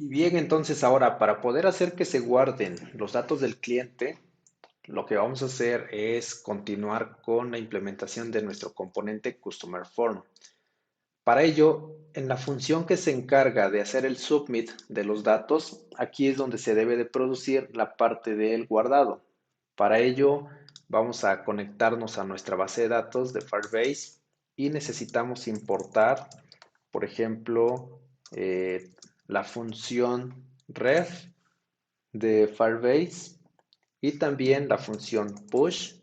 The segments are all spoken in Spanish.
Y bien, entonces ahora para poder hacer que se guarden los datos del cliente, lo que vamos a hacer es continuar con la implementación de nuestro componente Customer Form. Para ello, en la función que se encarga de hacer el submit de los datos, aquí es donde se debe de producir la parte del guardado. Para ello, vamos a conectarnos a nuestra base de datos de Firebase y necesitamos importar, por ejemplo, la función ref de Firebase y también la función push.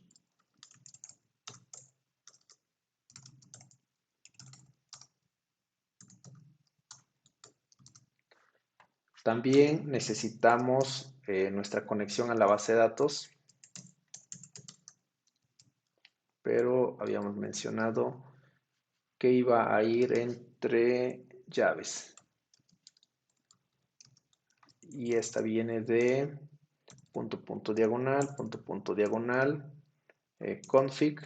También necesitamos nuestra conexión a la base de datos, pero habíamos mencionado que iba a ir entre llaves. Y esta viene de punto diagonal, punto diagonal, config,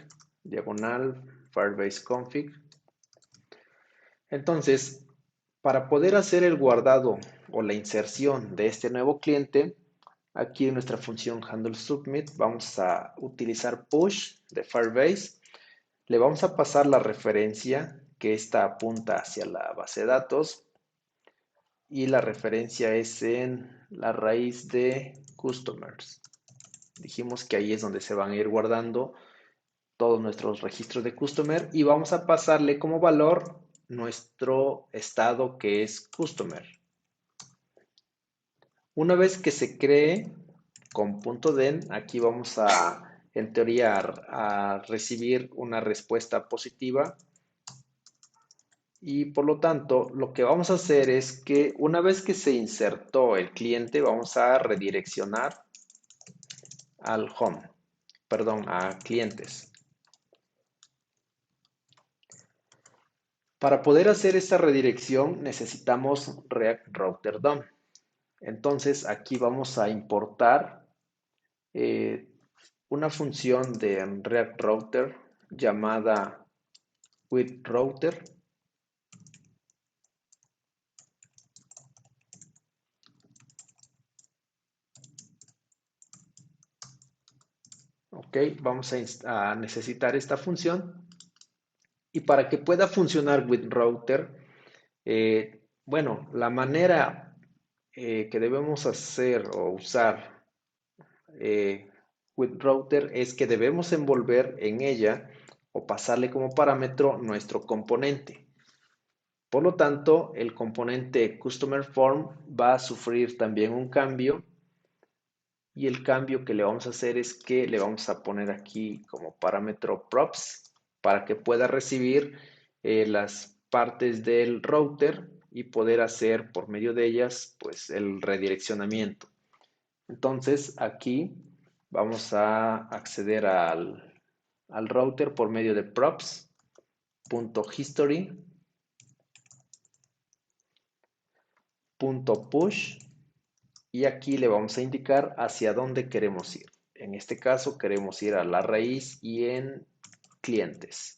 diagonal, Firebase config. Entonces, para poder hacer el guardado o la inserción de este nuevo cliente, aquí en nuestra función handle submit vamos a utilizar push de Firebase. Le vamos a pasar la referencia que esta apunta hacia la base de datos y la referencia es en la raíz de customers. Dijimos que ahí es donde se van a ir guardando todos nuestros registros de customer y vamos a pasarle como valor nuestro estado que es customer. Una vez que se cree con .den, aquí vamos a, en teoría, a recibir una respuesta positiva y por lo tanto lo que vamos a hacer es que una vez que se insertó el cliente, vamos a redireccionar al home, perdón, a clientes. Para poder hacer esta redirección necesitamos React Router DOM. Entonces aquí vamos a importar eh, una función de React Router llamada WithRouter. Ok, vamos a necesitar esta función. Y para que pueda funcionar WithRouter, bueno, la manera que debemos hacer o usar eh, WithRouter es que debemos envolver en ella o pasarle como parámetro nuestro componente. Por lo tanto, el componente Customer Form va a sufrir también un cambio y el cambio que le vamos a hacer es que le vamos a poner aquí como parámetro props para que pueda recibir las partes del router y poder hacer por medio de ellas pues el redireccionamiento. Entonces aquí vamos a acceder al router por medio de props.history.push y aquí le vamos a indicar hacia dónde queremos ir. En este caso queremos ir a la raíz y en clientes.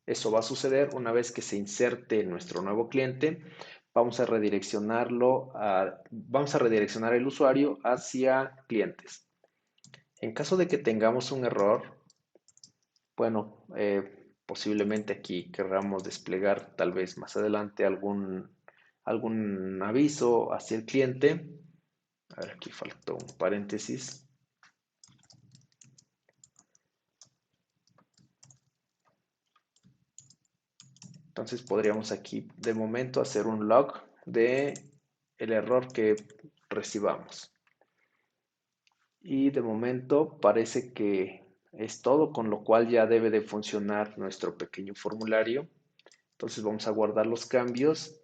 Eso va a suceder una vez que se inserte nuestro nuevo cliente. Vamos a vamos a redireccionar el usuario hacia clientes. En caso de que tengamos un error, bueno, posiblemente aquí querramos desplegar tal vez más adelante algún aviso hacia el cliente. A ver, aquí faltó un paréntesis. Entonces podríamos aquí de momento hacer un log de el error que recibamos. Y de momento parece que es todo, con lo cual ya debe de funcionar nuestro pequeño formulario. Entonces vamos a guardar los cambios.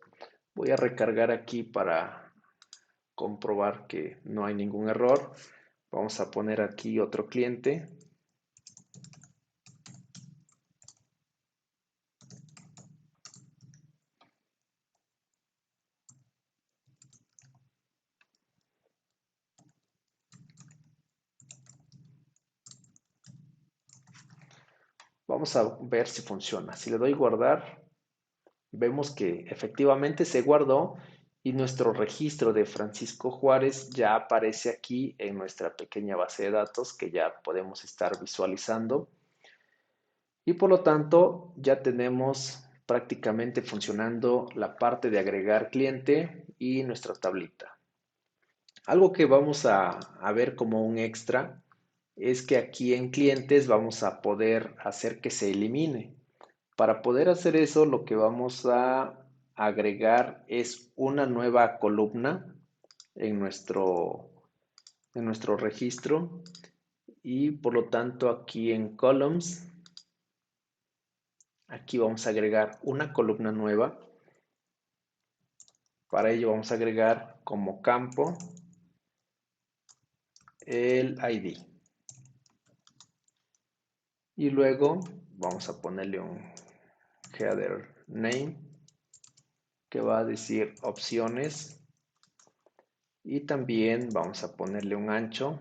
Voy a recargar aquí para comprobar que no hay ningún error. Vamos a poner aquí otro cliente. Vamos a ver si funciona. Si le doy guardar, vemos que efectivamente se guardó y nuestro registro de Francisco Juárez ya aparece aquí en nuestra pequeña base de datos que ya podemos estar visualizando y por lo tanto ya tenemos prácticamente funcionando la parte de agregar cliente y nuestra tablita. Algo que vamos a ver como un extra es que aquí en clientes vamos a poder hacer que se elimine. Para poder hacer eso, lo que vamos a agregar es una nueva columna en nuestro registro y por lo tanto aquí en columns, aquí vamos a agregar una columna nueva. Para ello vamos a agregar como campo el ID. Y luego vamos a ponerle un header name que va a decir opciones y también vamos a ponerle un ancho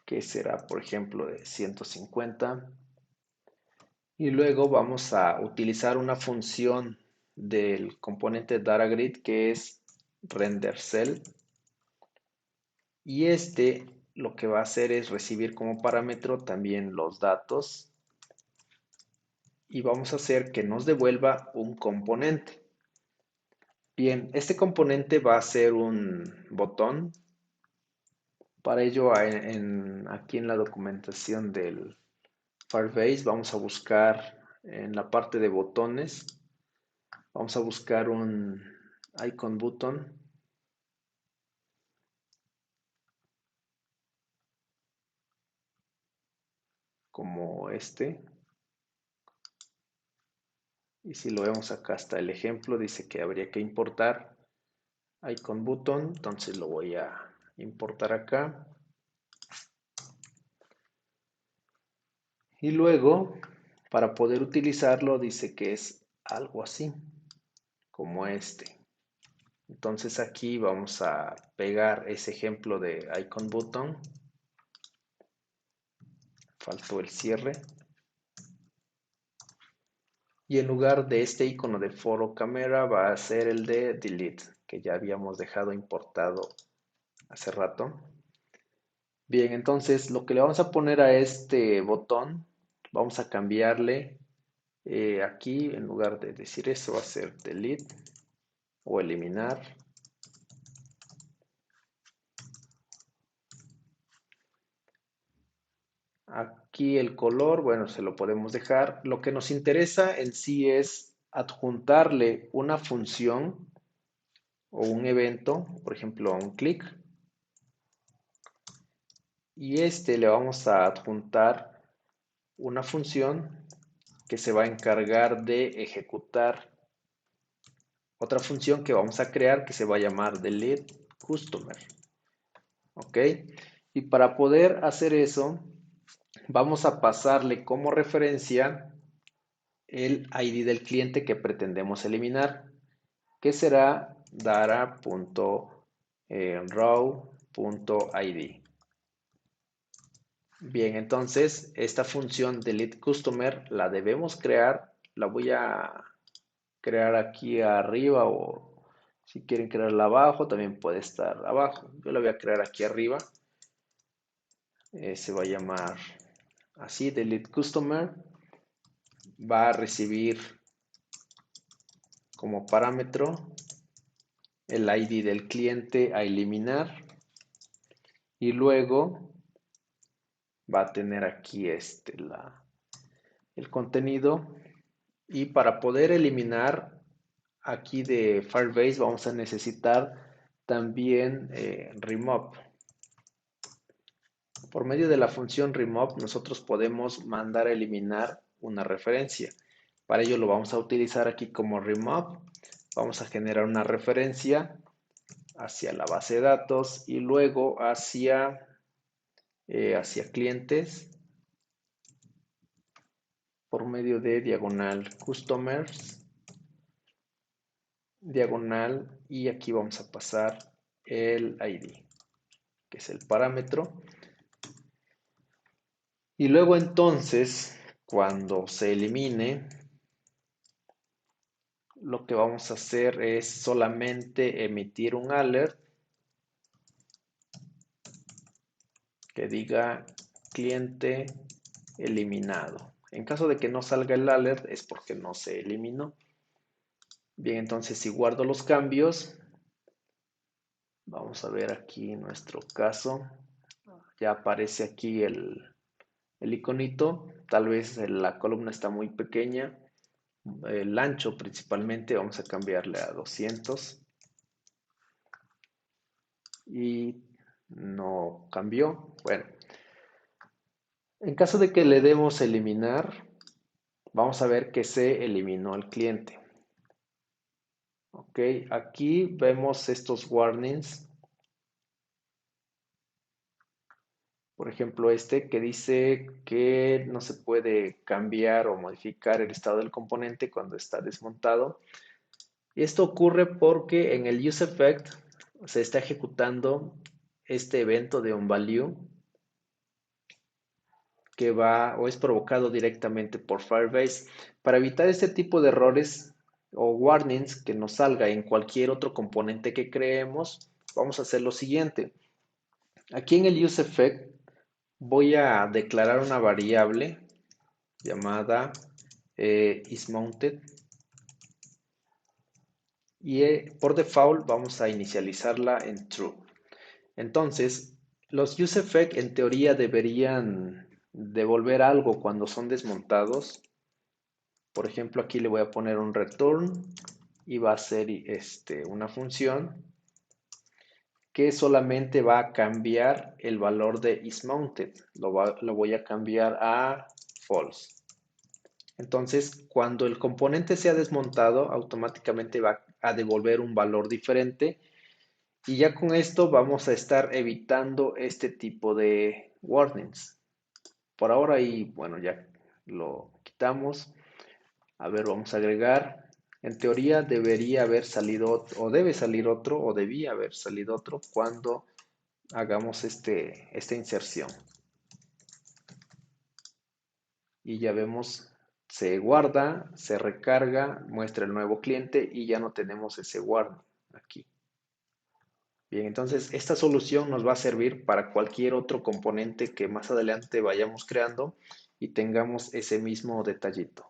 que será por ejemplo de 150 y luego vamos a utilizar una función del componente DataGrid que es renderCell y este lo que va a hacer es recibir como parámetro también los datos y vamos a hacer que nos devuelva un componente. Bien, este componente va a ser un botón. Para ello, aquí en la documentación del Firebase vamos a buscar en la parte de botones, vamos a buscar un icon button como este. Y si lo vemos acá está el ejemplo, dice que habría que importar icon button, entonces lo voy a importar acá. Y luego, para poder utilizarlo, dice que es algo así, como este. Entonces aquí vamos a pegar ese ejemplo de icon button. Faltó el cierre. Y en lugar de este icono de foro camera va a ser el de delete, que ya habíamos dejado importado hace rato. Bien, entonces lo que le vamos a poner a este botón, vamos a cambiarle aquí, en lugar de decir eso, va a ser delete o eliminar. Aquí el color, bueno, se lo podemos dejar. Lo que nos interesa en sí es adjuntarle una función o un evento, por ejemplo, un clic. Y este le vamos a adjuntar una función que se va a encargar de ejecutar otra función que vamos a crear que se va a llamar delete customer. ¿Ok? Y para poder hacer eso, vamos a pasarle como referencia el ID del cliente que pretendemos eliminar, que será data.row.id. Bien, entonces esta función delete customer la debemos crear, la voy a crear aquí arriba o si quieren crearla abajo también puede estar abajo. Yo la voy a crear aquí arriba. Se va a llamar así, delete customer. Va a recibir como parámetro el ID del cliente a eliminar y luego va a tener aquí el contenido y para poder eliminar aquí de Firebase vamos a necesitar también remove. Por medio de la función remove nosotros podemos mandar a eliminar una referencia. Para ello lo vamos a utilizar aquí como remove. Vamos a generar una referencia hacia la base de datos y luego hacia clientes por medio de diagonal customers, diagonal y aquí vamos a pasar el ID, que es el parámetro. Y luego entonces, cuando se elimine, lo que vamos a hacer es solamente emitir un alert que diga cliente eliminado. En caso de que no salga el alert es porque no se eliminó. Bien, entonces si guardo los cambios, vamos a ver aquí nuestro caso. Ya aparece aquí el iconito. Tal vez la columna está muy pequeña. El ancho principalmente vamos a cambiarle a 200. Y no cambió. Bueno, en caso de que le demos eliminar, vamos a ver que se eliminó el cliente. Ok, aquí vemos estos warnings. Por ejemplo, este que dice que no se puede cambiar o modificar el estado del componente cuando está desmontado. Y esto ocurre porque en el useEffect se está ejecutando este evento de onValue que va o es provocado directamente por Firebase. Para evitar este tipo de errores o warnings que nos salga en cualquier otro componente que creemos, vamos a hacer lo siguiente. Aquí en el useEffect voy a declarar una variable llamada isMounted y por default vamos a inicializarla en true. Entonces, los useEffect en teoría deberían devolver algo cuando son desmontados. Por ejemplo, aquí le voy a poner un return y va a ser una función que solamente va a cambiar el valor de isMounted. Lo voy a cambiar a false. Entonces, cuando el componente sea desmontado, automáticamente va a devolver un valor diferente. Y ya con esto vamos a estar evitando este tipo de warnings. Por ahora, y bueno, ya lo quitamos. A ver, vamos a agregar. En teoría debería haber salido o debe salir otro o debía haber salido otro cuando hagamos esta inserción. Y ya vemos, se guarda, se recarga, muestra el nuevo cliente y ya no tenemos ese warning aquí. Bien, entonces esta solución nos va a servir para cualquier otro componente que más adelante vayamos creando y tengamos ese mismo detallito.